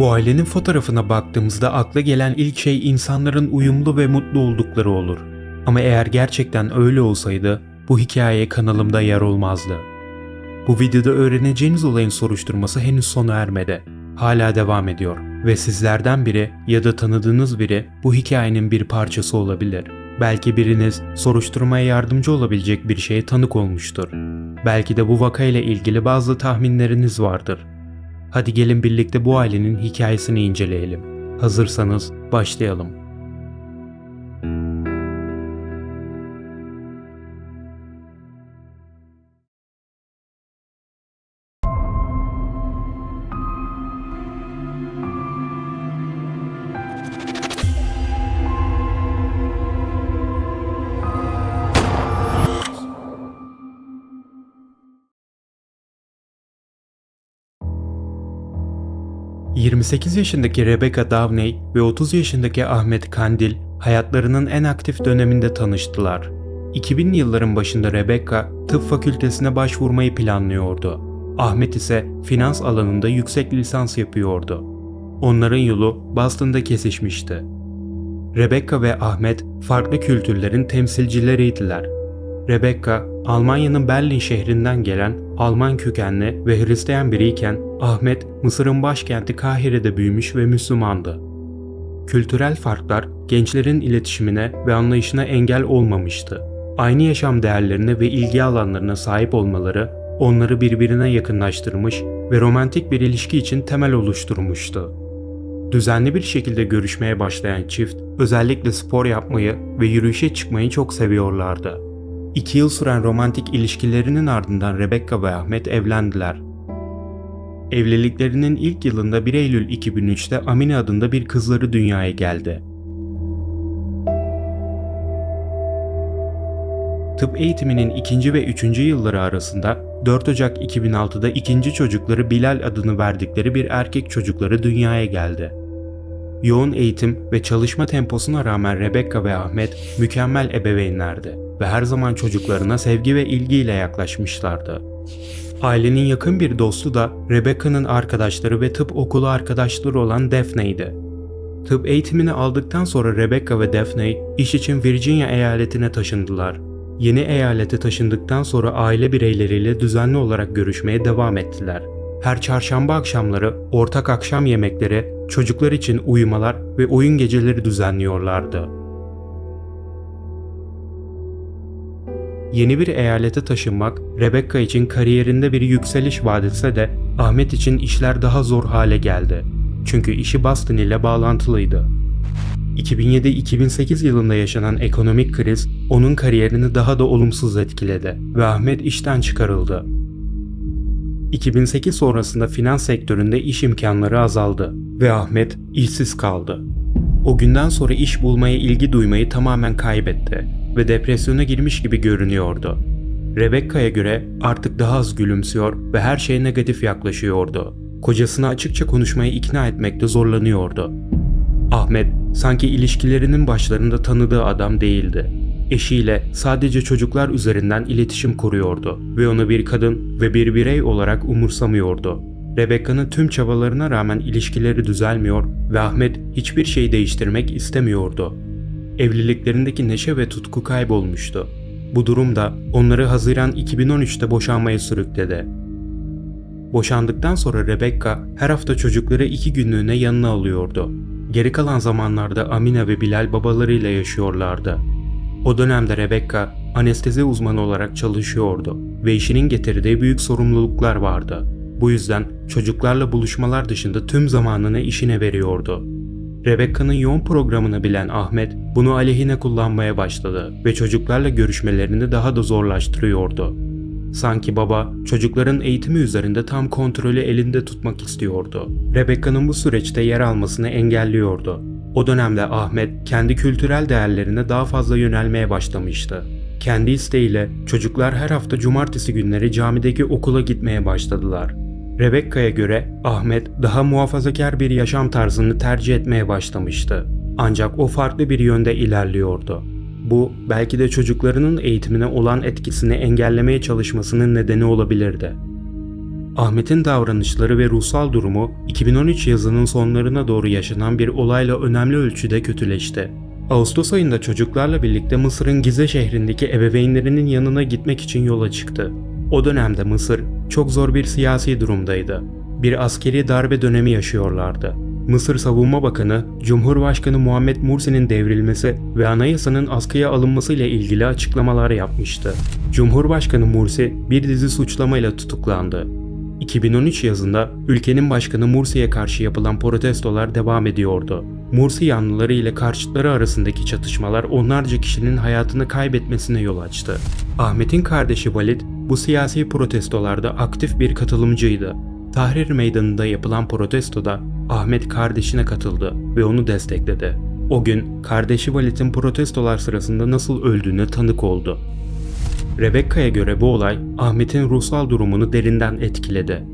Bu ailenin fotoğrafına baktığımızda akla gelen ilk şey insanların uyumlu ve mutlu oldukları olur. Ama eğer gerçekten öyle olsaydı bu hikayeye kanalımda yer olmazdı. Bu videoda öğreneceğiniz olayın soruşturması henüz sona ermedi. Hala devam ediyor ve sizlerden biri ya da tanıdığınız biri bu hikayenin bir parçası olabilir. Belki biriniz soruşturmaya yardımcı olabilecek bir şeye tanık olmuştur. Belki de bu vakayla ilgili bazı tahminleriniz vardır. Hadi gelin birlikte bu ailenin hikayesini inceleyelim. Hazırsanız başlayalım. ...28 yaşındaki Rebecca Downey ve 30 yaşındaki Ahmet Kandil hayatlarının en aktif döneminde tanıştılar. 2000'li yılların başında Rebecca tıp fakültesine başvurmayı planlıyordu. Ahmet ise finans alanında yüksek lisans yapıyordu. Onların yolu Boston'da kesişmişti. Rebecca ve Ahmet farklı kültürlerin temsilcileriydiler. Rebecca, Almanya'nın Berlin şehrinden gelen Alman kökenli ve Hristiyan biriyken Ahmet, Mısır'ın başkenti Kahire'de büyümüş ve Müslümandı. Kültürel farklar gençlerin iletişimine ve anlayışına engel olmamıştı. Aynı yaşam değerlerine ve ilgi alanlarına sahip olmaları onları birbirine yakınlaştırmış ve romantik bir ilişki için temel oluşturmuştu. Düzenli bir şekilde görüşmeye başlayan çift, özellikle spor yapmayı ve yürüyüşe çıkmayı çok seviyorlardı. 2 yıl süren romantik ilişkilerinin ardından Rebecca ve Ahmet evlendiler. Evliliklerinin ilk yılında 1 Eylül 2003'te Amine adında bir kızları dünyaya geldi. Tıp eğitiminin 2. ve 3. yılları arasında 4 Ocak 2006'da ikinci çocukları Bilal adını verdikleri bir erkek çocukları dünyaya geldi. Yoğun eğitim ve çalışma temposuna rağmen Rebecca ve Ahmet mükemmel ebeveynlerdi ve her zaman çocuklarına sevgi ve ilgiyle yaklaşmışlardı. Ailenin yakın bir dostu da Rebecca'nın arkadaşları ve tıp okulu arkadaşları olan Daphne'ydi. Tıp eğitimini aldıktan sonra Rebecca ve Daphne iş için Virginia eyaletine taşındılar. Yeni eyalete taşındıktan sonra aile bireyleriyle düzenli olarak görüşmeye devam ettiler. Her çarşamba akşamları ortak akşam yemekleri, çocuklar için uyumalar ve oyun geceleri düzenliyorlardı. Yeni bir eyalete taşınmak Rebecca için kariyerinde bir yükseliş vaat etse de Ahmet için işler daha zor hale geldi. Çünkü işi Boston ile bağlantılıydı. 2007-2008 yılında yaşanan ekonomik kriz onun kariyerini daha da olumsuz etkiledi ve Ahmet işten çıkarıldı. 2008 sonrasında finans sektöründe iş imkanları azaldı ve Ahmet işsiz kaldı. O günden sonra iş bulmaya ilgi duymayı tamamen kaybetti ve depresyona girmiş gibi görünüyordu. Rebecca'ya göre artık daha az gülümsüyor ve her şeye negatif yaklaşıyordu. Kocasını açıkça konuşmaya ikna etmekte zorlanıyordu. Ahmet sanki ilişkilerinin başlarında tanıdığı adam değildi. Eşiyle sadece çocuklar üzerinden iletişim kuruyordu ve onu bir kadın ve bir birey olarak umursamıyordu. Rebecca'nın tüm çabalarına rağmen ilişkileri düzelmiyor ve Ahmet hiçbir şey değiştirmek istemiyordu. Evliliklerindeki neşe ve tutku kaybolmuştu. Bu durum da onları Haziran 2013'te boşanmaya sürükledi. Boşandıktan sonra Rebecca her hafta çocukları 2 günlüğüne yanına alıyordu. Geri kalan zamanlarda Amine ve Bilal babalarıyla yaşıyorlardı. O dönemde Rebecca anestezi uzmanı olarak çalışıyordu ve işinin getirdiği büyük sorumluluklar vardı. Bu yüzden çocuklarla buluşmalar dışında tüm zamanını işine veriyordu. Rebecca'nın yoğun programını bilen Ahmet bunu aleyhine kullanmaya başladı ve çocuklarla görüşmelerini daha da zorlaştırıyordu. Sanki baba çocukların eğitimi üzerinde tam kontrolü elinde tutmak istiyordu. Rebecca'nın bu süreçte yer almasını engelliyordu. O dönemde Ahmet kendi kültürel değerlerine daha fazla yönelmeye başlamıştı. Kendi isteğiyle çocuklar her hafta cumartesi günleri camideki okula gitmeye başladılar. Rebecca'ya göre Ahmet daha muhafazakar bir yaşam tarzını tercih etmeye başlamıştı. Ancak o farklı bir yönde ilerliyordu. Bu belki de çocuklarının eğitimine olan etkisini engellemeye çalışmasının nedeni olabilirdi. Ahmet'in davranışları ve ruhsal durumu 2013 yazının sonlarına doğru yaşanan bir olayla önemli ölçüde kötüleşti. Ağustos ayında çocuklarla birlikte Mısır'ın Gize şehrindeki ebeveynlerinin yanına gitmek için yola çıktı. O dönemde Mısır çok zor bir siyasi durumdaydı. Bir askeri darbe dönemi yaşıyorlardı. Mısır Savunma Bakanı, Cumhurbaşkanı Muhammed Mursi'nin devrilmesi ve anayasanın askıya alınması ile ilgili açıklamalar yapmıştı. Cumhurbaşkanı Mursi bir dizi suçlamayla tutuklandı. 2013 yazında ülkenin başkanı Mursi'ye karşı yapılan protestolar devam ediyordu. Mursi yanlıları ile karşıtları arasındaki çatışmalar onlarca kişinin hayatını kaybetmesine yol açtı. Ahmet'in kardeşi Walid bu siyasi protestolarda aktif bir katılımcıydı. Tahrir Meydanı'nda yapılan protestoda Ahmet kardeşine katıldı ve onu destekledi. O gün kardeşi Walid'in protestolar sırasında nasıl öldüğüne tanık oldu. Rebecca'ya göre bu olay Ahmet'in ruhsal durumunu derinden etkiledi.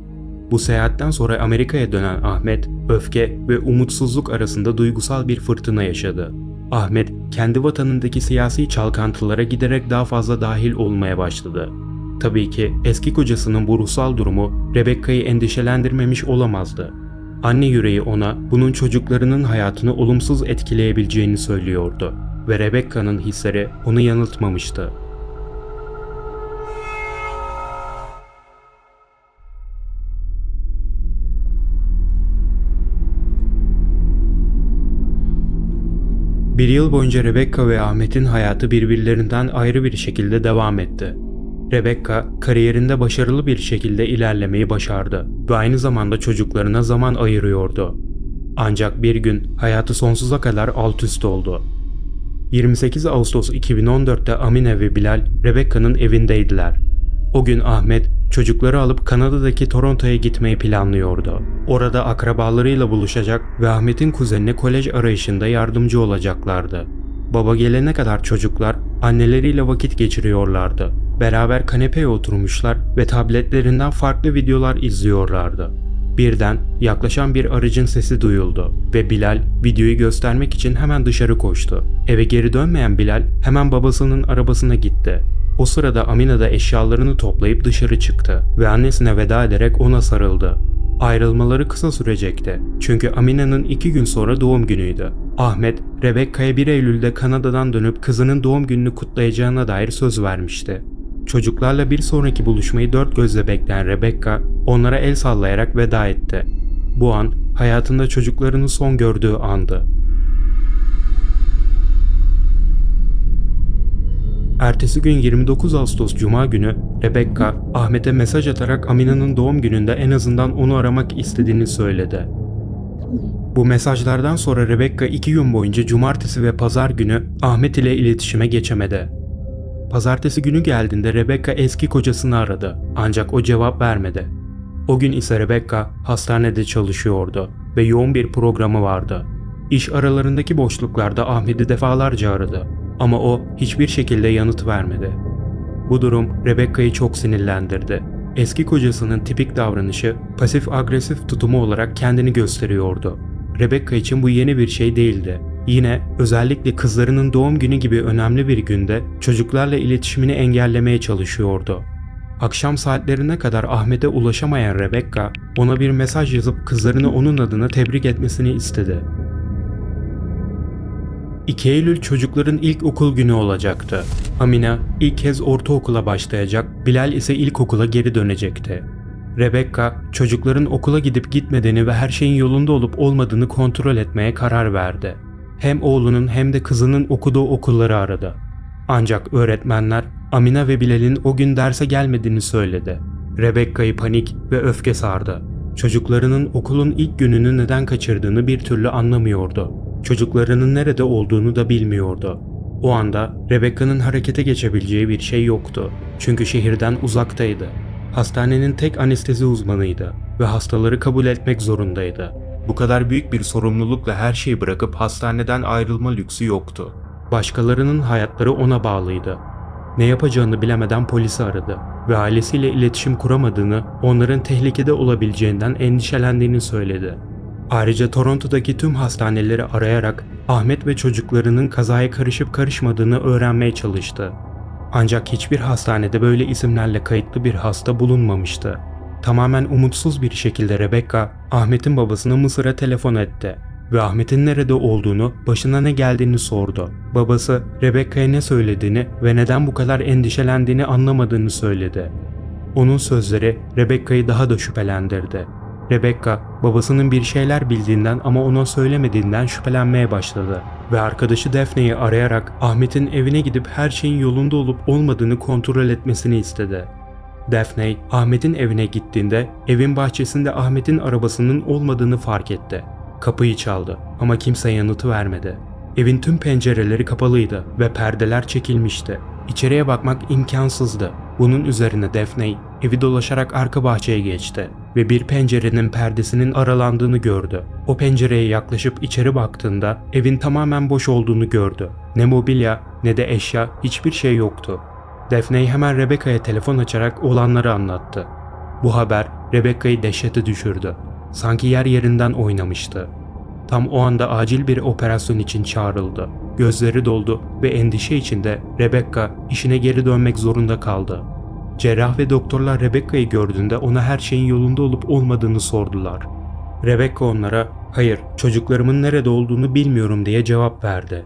Bu seyahatten sonra Amerika'ya dönen Ahmet, öfke ve umutsuzluk arasında duygusal bir fırtına yaşadı. Ahmet, kendi vatanındaki siyasi çalkantılara giderek daha fazla dahil olmaya başladı. Tabii ki eski kocasının bu ruhsal durumu Rebecca'yı endişelendirmemiş olamazdı. Anne yüreği ona bunun çocuklarının hayatını olumsuz etkileyebileceğini söylüyordu ve Rebecca'nın hisleri onu yanıltmamıştı. Bir yıl boyunca Rebecca ve Ahmet'in hayatı birbirlerinden ayrı bir şekilde devam etti. Rebecca, kariyerinde başarılı bir şekilde ilerlemeyi başardı ve aynı zamanda çocuklarına zaman ayırıyordu. Ancak bir gün hayatı sonsuza kadar alt üst oldu. 28 Ağustos 2014'te Amine ve Bilal, Rebecca'nın evindeydiler. O gün Ahmet, çocukları alıp Kanada'daki Toronto'ya gitmeyi planlıyordu. Orada akrabalarıyla buluşacak ve Ahmet'in kuzenine kolej arayışında yardımcı olacaklardı. Baba gelene kadar çocuklar anneleriyle vakit geçiriyorlardı. Beraber kanepeye oturmuşlar ve tabletlerinden farklı videolar izliyorlardı. Birden yaklaşan bir aracın sesi duyuldu ve Bilal videoyu göstermek için hemen dışarı koştu. Eve geri dönmeyen Bilal hemen babasının arabasına gitti. O sırada Amine de eşyalarını toplayıp dışarı çıktı ve annesine veda ederek ona sarıldı. Ayrılmaları kısa sürecekti çünkü Amine'nin 2 gün sonra doğum günüydü. Ahmet, Rebecca'ya 1 Eylül'de Kanada'dan dönüp kızının doğum gününü kutlayacağına dair söz vermişti. Çocuklarla bir sonraki buluşmayı dört gözle bekleyen Rebecca, onlara el sallayarak veda etti. Bu an, hayatında çocuklarını son gördüğü andı. Ertesi gün 29 Ağustos Cuma günü Rebecca, Ahmet'e mesaj atarak Amine'nin doğum gününde en azından onu aramak istediğini söyledi. Bu mesajlardan sonra Rebecca 2 gün boyunca cumartesi ve pazar günü Ahmet ile iletişime geçemedi. Pazartesi günü geldiğinde Rebecca eski kocasını aradı ancak o cevap vermedi. O gün ise Rebecca hastanede çalışıyordu ve yoğun bir programı vardı. İş aralarındaki boşluklarda Ahmet'i defalarca aradı ama o hiçbir şekilde yanıt vermedi. Bu durum Rebecca'yı çok sinirlendirdi. Eski kocasının tipik davranışı pasif-agresif tutumu olarak kendini gösteriyordu. Rebecca için bu yeni bir şey değildi. Yine özellikle kızlarının doğum günü gibi önemli bir günde çocuklarla iletişimini engellemeye çalışıyordu. Akşam saatlerine kadar Ahmet'e ulaşamayan Rebecca ona bir mesaj yazıp kızlarını onun adına tebrik etmesini istedi. 2 Eylül çocukların ilk okul günü olacaktı. Amine ilk kez ortaokula başlayacak, Bilal ise ilkokula geri dönecekti. Rebecca, çocukların okula gidip gitmediğini ve her şeyin yolunda olup olmadığını kontrol etmeye karar verdi. Hem oğlunun hem de kızının okuduğu okulları aradı. Ancak öğretmenler Amine ve Bilal'in o gün derse gelmediğini söyledi. Rebecca'yı panik ve öfke sardı. Çocuklarının okulun ilk gününü neden kaçırdığını bir türlü anlamıyordu. Çocuklarının nerede olduğunu da bilmiyordu. O anda Rebecca'nın harekete geçebileceği bir şey yoktu. Çünkü şehirden uzaktaydı. Hastanenin tek anestezi uzmanıydı ve hastaları kabul etmek zorundaydı. Bu kadar büyük bir sorumlulukla her şeyi bırakıp hastaneden ayrılma lüksü yoktu. Başkalarının hayatları ona bağlıydı. Ne yapacağını bilemeden polisi aradı ve ailesiyle iletişim kuramadığını, onların tehlikede olabileceğinden endişelendiğini söyledi. Ayrıca Toronto'daki tüm hastaneleri arayarak Ahmet ve çocuklarının kazaya karışıp karışmadığını öğrenmeye çalıştı. Ancak hiçbir hastanede böyle isimlerle kayıtlı bir hasta bulunmamıştı. Tamamen umutsuz bir şekilde Rebecca, Ahmet'in babasına Mısır'a telefon etti ve Ahmet'in nerede olduğunu, başına ne geldiğini sordu. Babası, Rebecca'ya ne söylediğini ve neden bu kadar endişelendiğini anlamadığını söyledi. Onun sözleri Rebecca'yı daha da şüphelendirdi. Rebecca, babasının bir şeyler bildiğinden ama ona söylemediğinden şüphelenmeye başladı ve arkadaşı Daphne'yi arayarak Ahmet'in evine gidip her şeyin yolunda olup olmadığını kontrol etmesini istedi. Daphne, Ahmet'in evine gittiğinde evin bahçesinde Ahmet'in arabasının olmadığını fark etti. Kapıyı çaldı ama kimse yanıtı vermedi. Evin tüm pencereleri kapalıydı ve perdeler çekilmişti. İçeriye bakmak imkansızdı. Bunun üzerine Daphne evi dolaşarak arka bahçeye geçti ve bir pencerenin perdesinin aralandığını gördü. O pencereye yaklaşıp içeri baktığında evin tamamen boş olduğunu gördü. Ne mobilya ne de eşya, hiçbir şey yoktu. Daphne hemen Rebecca'ya telefon açarak olanları anlattı. Bu haber Rebecca'yı dehşete düşürdü. Sanki yer yerinden oynamıştı. Tam o anda acil bir operasyon için çağrıldı. Gözleri doldu ve endişe içinde Rebecca işine geri dönmek zorunda kaldı. Cerrah ve doktorlar Rebecca'yı gördüğünde ona her şeyin yolunda olup olmadığını sordular. Rebecca onlara "Hayır, çocuklarımın nerede olduğunu bilmiyorum." diye cevap verdi.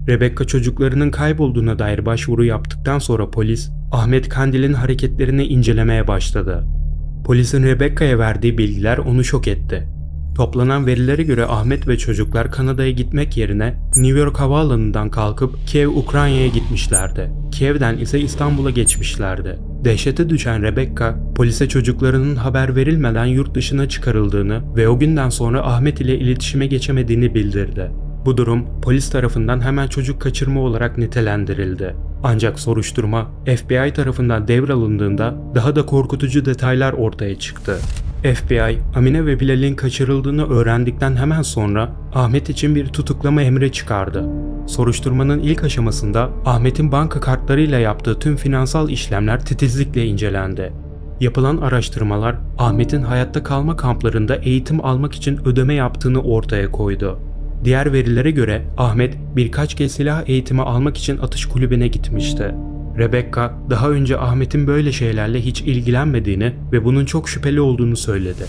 Rebecca çocuklarının kaybolduğuna dair başvuru yaptıktan sonra polis, Ahmet Kandil'in hareketlerini incelemeye başladı. Polisin Rebecca'ya verdiği bilgiler onu şok etti. Toplanan verilere göre Ahmet ve çocuklar Kanada'ya gitmek yerine New York havaalanından kalkıp Kiev, Ukrayna'ya gitmişlerdi. Kiev'den ise İstanbul'a geçmişlerdi. Dehşete düşen Rebecca, polise çocuklarının haber verilmeden yurt dışına çıkarıldığını ve o günden sonra Ahmet ile iletişime geçemediğini bildirdi. Bu durum polis tarafından hemen çocuk kaçırma olarak nitelendirildi. Ancak soruşturma FBI tarafından devralındığında daha da korkutucu detaylar ortaya çıktı. FBI, Amine ve Bilal'in kaçırıldığını öğrendikten hemen sonra Ahmet için bir tutuklama emri çıkardı. Soruşturmanın ilk aşamasında Ahmet'in banka kartlarıyla yaptığı tüm finansal işlemler titizlikle incelendi. Yapılan araştırmalar Ahmet'in hayatta kalma kamplarında eğitim almak için ödeme yaptığını ortaya koydu. Diğer verilere göre Ahmet birkaç kez silah eğitimi almak için atış kulübüne gitmişti. Rebecca daha önce Ahmet'in böyle şeylerle hiç ilgilenmediğini ve bunun çok şüpheli olduğunu söyledi.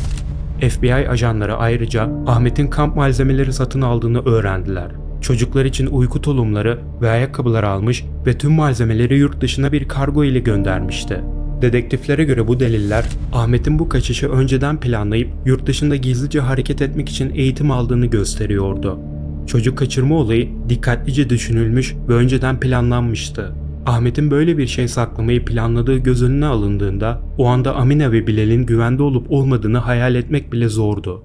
FBI ajanları ayrıca Ahmet'in kamp malzemeleri satın aldığını öğrendiler. Çocuklar için uyku tulumları ve ayakkabılar almış ve tüm malzemeleri yurt dışına bir kargo ile göndermişti. Dedektiflere göre bu deliller Ahmet'in bu kaçışı önceden planlayıp yurt dışında gizlice hareket etmek için eğitim aldığını gösteriyordu. Çocuk kaçırma olayı dikkatlice düşünülmüş ve önceden planlanmıştı. Ahmet'in böyle bir şey saklamayı planladığı göz önüne alındığında o anda Amine ve Bilal'in güvende olup olmadığını hayal etmek bile zordu.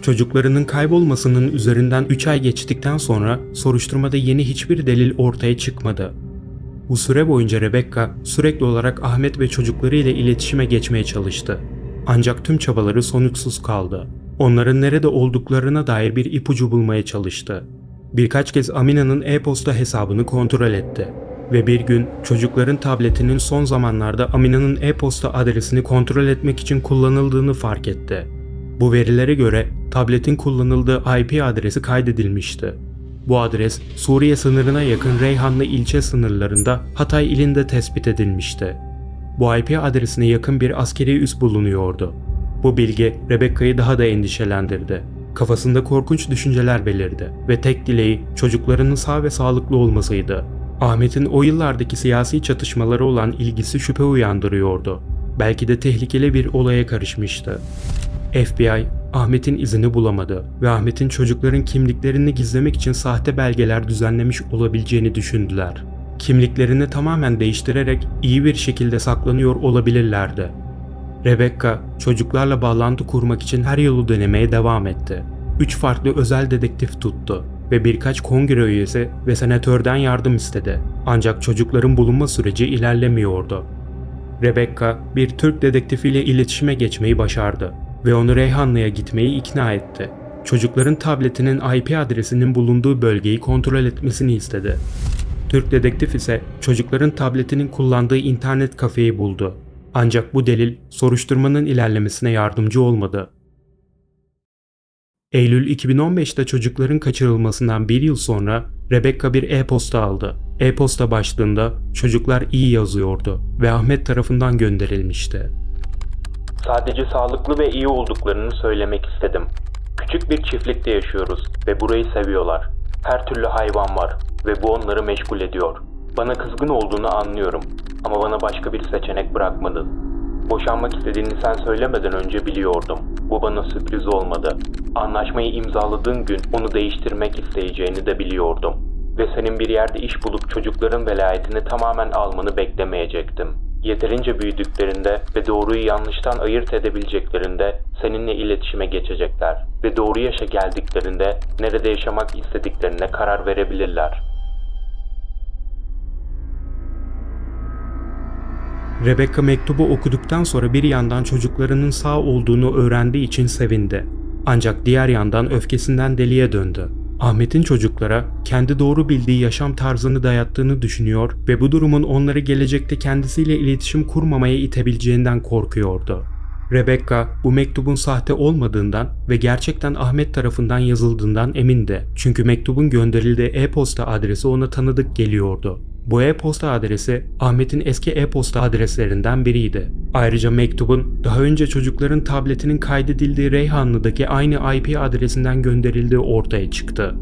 Çocuklarının kaybolmasının üzerinden 3 ay geçtikten sonra soruşturmada yeni hiçbir delil ortaya çıkmadı. Bu süre boyunca Rebecca sürekli olarak Ahmet ve çocukları ile iletişime geçmeye çalıştı. Ancak tüm çabaları sonuçsuz kaldı. Onların nerede olduklarına dair bir ipucu bulmaya çalıştı. Birkaç kez Amina'nın e-posta hesabını kontrol etti ve bir gün çocukların tabletinin son zamanlarda Amina'nın e-posta adresini kontrol etmek için kullanıldığını fark etti. Bu verilere göre tabletin kullanıldığı IP adresi kaydedilmişti. Bu adres Suriye sınırına yakın Reyhanlı ilçe sınırlarında Hatay ilinde tespit edilmişti. Bu IP adresine yakın bir askeri üs bulunuyordu. Bu bilgi Rebecca'yı daha da endişelendirdi. Kafasında korkunç düşünceler belirdi ve tek dileği çocuklarının sağ ve sağlıklı olmasıydı. Ahmet'in o yıllardaki siyasi çatışmalara olan ilgisi şüphe uyandırıyordu. Belki de tehlikeli bir olaya karışmıştı. FBI, Ahmet'in izini bulamadı ve Ahmet'in çocukların kimliklerini gizlemek için sahte belgeler düzenlemiş olabileceğini düşündüler. Kimliklerini tamamen değiştirerek iyi bir şekilde saklanıyor olabilirlerdi. Rebecca, çocuklarla bağlantı kurmak için her yolu denemeye devam etti. 3 farklı özel dedektif tuttu ve birkaç kongre üyesi ve senatörden yardım istedi. Ancak çocukların bulunma süreci ilerlemiyordu. Rebecca, bir Türk dedektifiyle iletişime geçmeyi başardı ve onu Reyhanlı'ya gitmeyi ikna etti. Çocukların tabletinin IP adresinin bulunduğu bölgeyi kontrol etmesini istedi. Türk dedektif ise çocukların tabletinin kullandığı internet kafeyi buldu. Ancak bu delil soruşturmanın ilerlemesine yardımcı olmadı. Eylül 2015'te çocukların kaçırılmasından bir yıl sonra Rebecca bir e-posta aldı. E-posta başlığında çocuklar iyi yazıyordu ve Ahmet tarafından gönderilmişti. Sadece sağlıklı ve iyi olduklarını söylemek istedim. Küçük bir çiftlikte yaşıyoruz ve burayı seviyorlar. Her türlü hayvan var ve bu onları meşgul ediyor. Bana kızgın olduğunu anlıyorum ama bana başka bir seçenek bırakmadın. Boşanmak istediğini sen söylemeden önce biliyordum. Bu bana sürpriz olmadı. Anlaşmayı imzaladığın gün onu değiştirmek isteyeceğini de biliyordum. Ve senin bir yerde iş bulup çocukların velayetini tamamen almanı beklemeyecektim. Yeterince büyüdüklerinde ve doğruyu yanlıştan ayırt edebileceklerinde seninle iletişime geçecekler. Ve doğru yaşa geldiklerinde nerede yaşamak istediklerine karar verebilirler. Rebecca mektubu okuduktan sonra bir yandan çocuklarının sağ olduğunu öğrendiği için sevindi. Ancak diğer yandan öfkesinden deliye döndü. Ahmet'in çocuklara kendi doğru bildiği yaşam tarzını dayattığını düşünüyor ve bu durumun onları gelecekte kendisiyle iletişim kurmamaya itebileceğinden korkuyordu. Rebecca bu mektubun sahte olmadığından ve gerçekten Ahmet tarafından yazıldığından emindi. Çünkü mektubun gönderildiği e-posta adresi ona tanıdık geliyordu. Bu e-posta adresi Ahmet'in eski e-posta adreslerinden biriydi. Ayrıca mektubun daha önce çocukların tabletinin kaydedildiği Reyhanlı'daki aynı IP adresinden gönderildiği ortaya çıktı.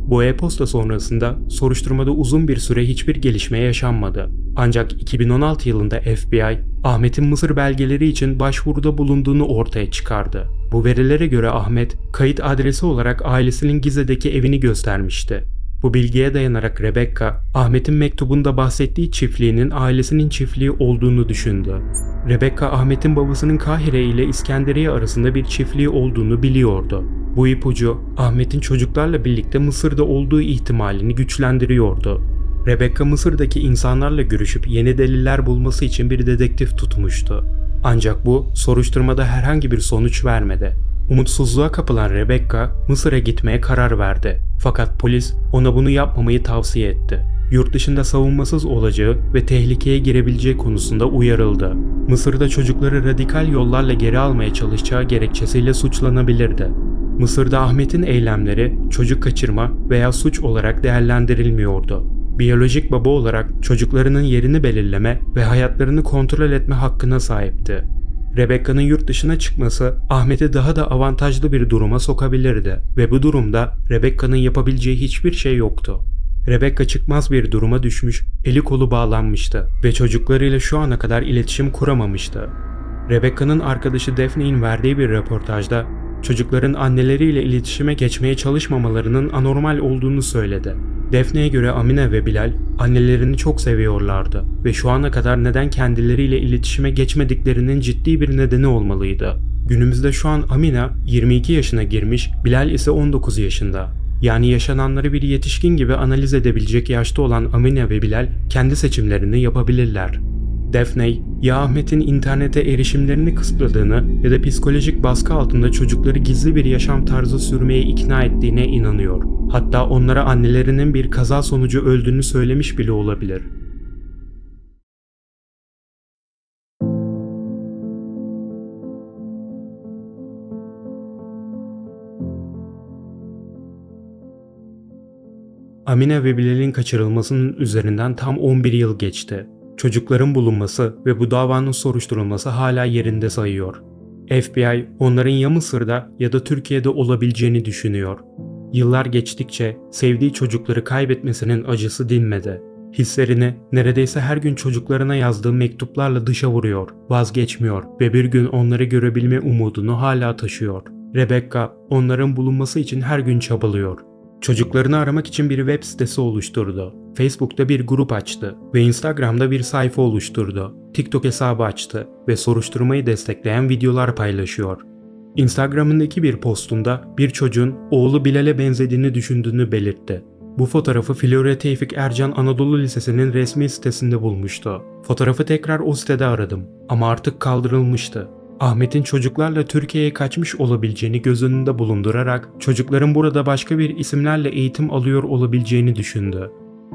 Bu e-posta sonrasında soruşturmada uzun bir süre hiçbir gelişme yaşanmadı. Ancak 2016 yılında FBI, Ahmet'in Mısır belgeleri için başvuruda bulunduğunu ortaya çıkardı. Bu verilere göre Ahmet, kayıt adresi olarak ailesinin Gize'deki evini göstermişti. Bu bilgiye dayanarak Rebecca, Ahmet'in mektubunda bahsettiği çiftliğinin ailesinin çiftliği olduğunu düşündü. Rebecca, Ahmet'in babasının Kahire ile İskenderiye arasında bir çiftliği olduğunu biliyordu. Bu ipucu, Ahmet'in çocuklarla birlikte Mısır'da olduğu ihtimalini güçlendiriyordu. Rebecca, Mısır'daki insanlarla görüşüp yeni deliller bulması için bir dedektif tutmuştu. Ancak bu, soruşturmada herhangi bir sonuç vermedi. Umutsuzluğa kapılan Rebecca, Mısır'a gitmeye karar verdi. Fakat polis ona bunu yapmamayı tavsiye etti. Yurt dışında savunmasız olacağı ve tehlikeye girebileceği konusunda uyarıldı. Mısır'da çocukları radikal yollarla geri almaya çalışacağı gerekçesiyle suçlanabilirdi. Mısır'da Ahmet'in eylemleri çocuk kaçırma veya suç olarak değerlendirilmiyordu. Biyolojik baba olarak çocuklarının yerini belirleme ve hayatlarını kontrol etme hakkına sahipti. Rebecca'nın yurt dışına çıkması Ahmet'i daha da avantajlı bir duruma sokabilirdi ve bu durumda Rebecca'nın yapabileceği hiçbir şey yoktu. Rebecca çıkmaz bir duruma düşmüş, eli kolu bağlanmıştı ve çocuklarıyla şu ana kadar iletişim kuramamıştı. Rebecca'nın arkadaşı Daphne'in verdiği bir röportajda çocukların anneleriyle iletişime geçmeye çalışmamalarının anormal olduğunu söyledi. Daphne'ye göre Amine ve Bilal annelerini çok seviyorlardı ve şu ana kadar neden kendileriyle iletişime geçmediklerinin ciddi bir nedeni olmalıydı. Günümüzde şu an Amine 22 yaşına girmiş, Bilal ise 19 yaşında. Yani yaşananları bir yetişkin gibi analiz edebilecek yaşta olan Amine ve Bilal kendi seçimlerini yapabilirler. Daphne, ya Ahmet'in internete erişimlerini kısıtladığını ya da psikolojik baskı altında çocukları gizli bir yaşam tarzı sürmeye ikna ettiğine inanıyor. Hatta onlara annelerinin bir kaza sonucu öldüğünü söylemiş bile olabilir. Amine ve Bilal'in kaçırılmasının üzerinden tam 11 yıl geçti. Çocukların bulunması ve bu davanın soruşturulması hala yerinde sayıyor. FBI onların ya Mısır'da ya da Türkiye'de olabileceğini düşünüyor. Yıllar geçtikçe sevdiği çocukları kaybetmesinin acısı dinmedi. Hislerini neredeyse her gün çocuklarına yazdığı mektuplarla dışa vuruyor, vazgeçmiyor ve bir gün onları görebilme umudunu hala taşıyor. Rebecca onların bulunması için her gün çabalıyor. Çocuklarını aramak için bir web sitesi oluşturdu. Facebook'ta bir grup açtı ve Instagram'da bir sayfa oluşturdu. TikTok hesabı açtı ve soruşturmayı destekleyen videolar paylaşıyor. Instagram'ındaki bir postunda bir çocuğun oğlu Bilal'e benzediğini düşündüğünü belirtti. Bu fotoğrafı Florya Tevfik Ercan Anadolu Lisesi'nin resmi sitesinde bulmuştu. Fotoğrafı tekrar o sitede aradım ama artık kaldırılmıştı. Ahmet'in çocuklarla Türkiye'ye kaçmış olabileceğini göz önünde bulundurarak çocukların burada başka bir isimlerle eğitim alıyor olabileceğini düşündü.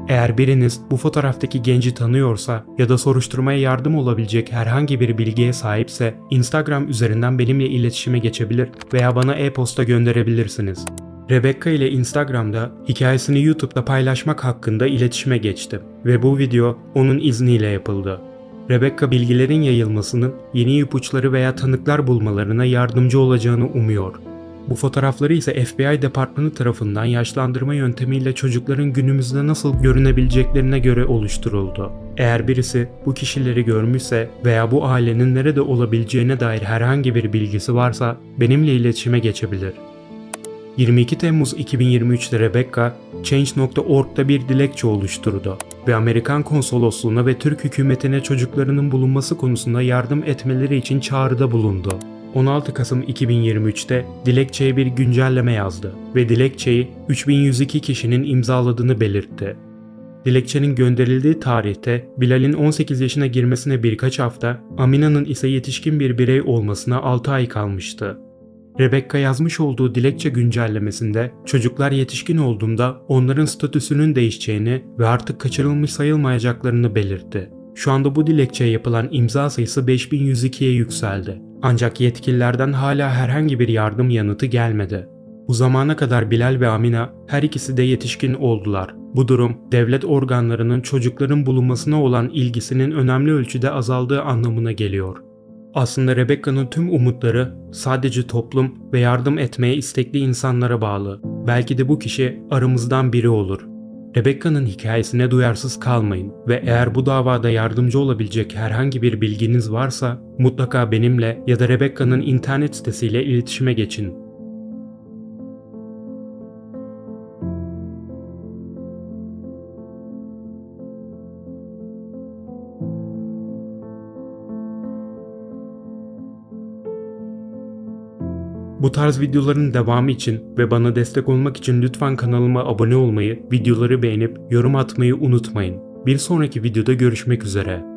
Eğer biriniz bu fotoğraftaki genci tanıyorsa ya da soruşturmaya yardım olabilecek herhangi bir bilgiye sahipse Instagram üzerinden benimle iletişime geçebilir veya bana e-posta gönderebilirsiniz. Rebecca ile Instagram'da hikayesini YouTube'da paylaşmak hakkında iletişime geçtim ve bu video onun izniyle yapıldı. Rebecca bilgilerin yayılmasının yeni ipuçları veya tanıklar bulmalarına yardımcı olacağını umuyor. Bu fotoğrafları ise FBI departmanı tarafından yaşlandırma yöntemiyle çocukların günümüzde nasıl görünebileceklerine göre oluşturuldu. Eğer birisi bu kişileri görmüşse veya bu ailenin nerede olabileceğine dair herhangi bir bilgisi varsa benimle iletişime geçebilir. 22 Temmuz 2023'te Rebecca, Change.org'da bir dilekçe oluşturdu ve Amerikan Konsolosluğu'na ve Türk hükümetine çocuklarının bulunması konusunda yardım etmeleri için çağrıda bulundu. 16 Kasım 2023'te dilekçeye bir güncelleme yazdı ve dilekçeyi 3102 kişinin imzaladığını belirtti. Dilekçenin gönderildiği tarihte Bilal'in 18 yaşına girmesine birkaç hafta, Amina'nın ise yetişkin bir birey olmasına 6 ay kalmıştı. Rebecca yazmış olduğu dilekçe güncellemesinde çocuklar yetişkin olduğunda onların statüsünün değişeceğini ve artık kaçırılmış sayılmayacaklarını belirtti. Şu anda bu dilekçeye yapılan imza sayısı 5102'ye yükseldi. Ancak yetkililerden hala herhangi bir yardım yanıtı gelmedi. Bu zamana kadar Bilal ve Amina her ikisi de yetişkin oldular. Bu durum devlet organlarının çocukların bulunmasına olan ilgisinin önemli ölçüde azaldığı anlamına geliyor. Aslında Rebecca'nın tüm umutları sadece toplum ve yardım etmeye istekli insanlara bağlı. Belki de bu kişi aramızdan biri olur. Rebecca'nın hikayesine duyarsız kalmayın ve eğer bu davada yardımcı olabilecek herhangi bir bilginiz varsa mutlaka benimle ya da Rebecca'nın internet sitesiyle iletişime geçin. Bu tarz videoların devamı için ve bana destek olmak için lütfen kanalıma abone olmayı, videoları beğenip yorum atmayı unutmayın. Bir sonraki videoda görüşmek üzere.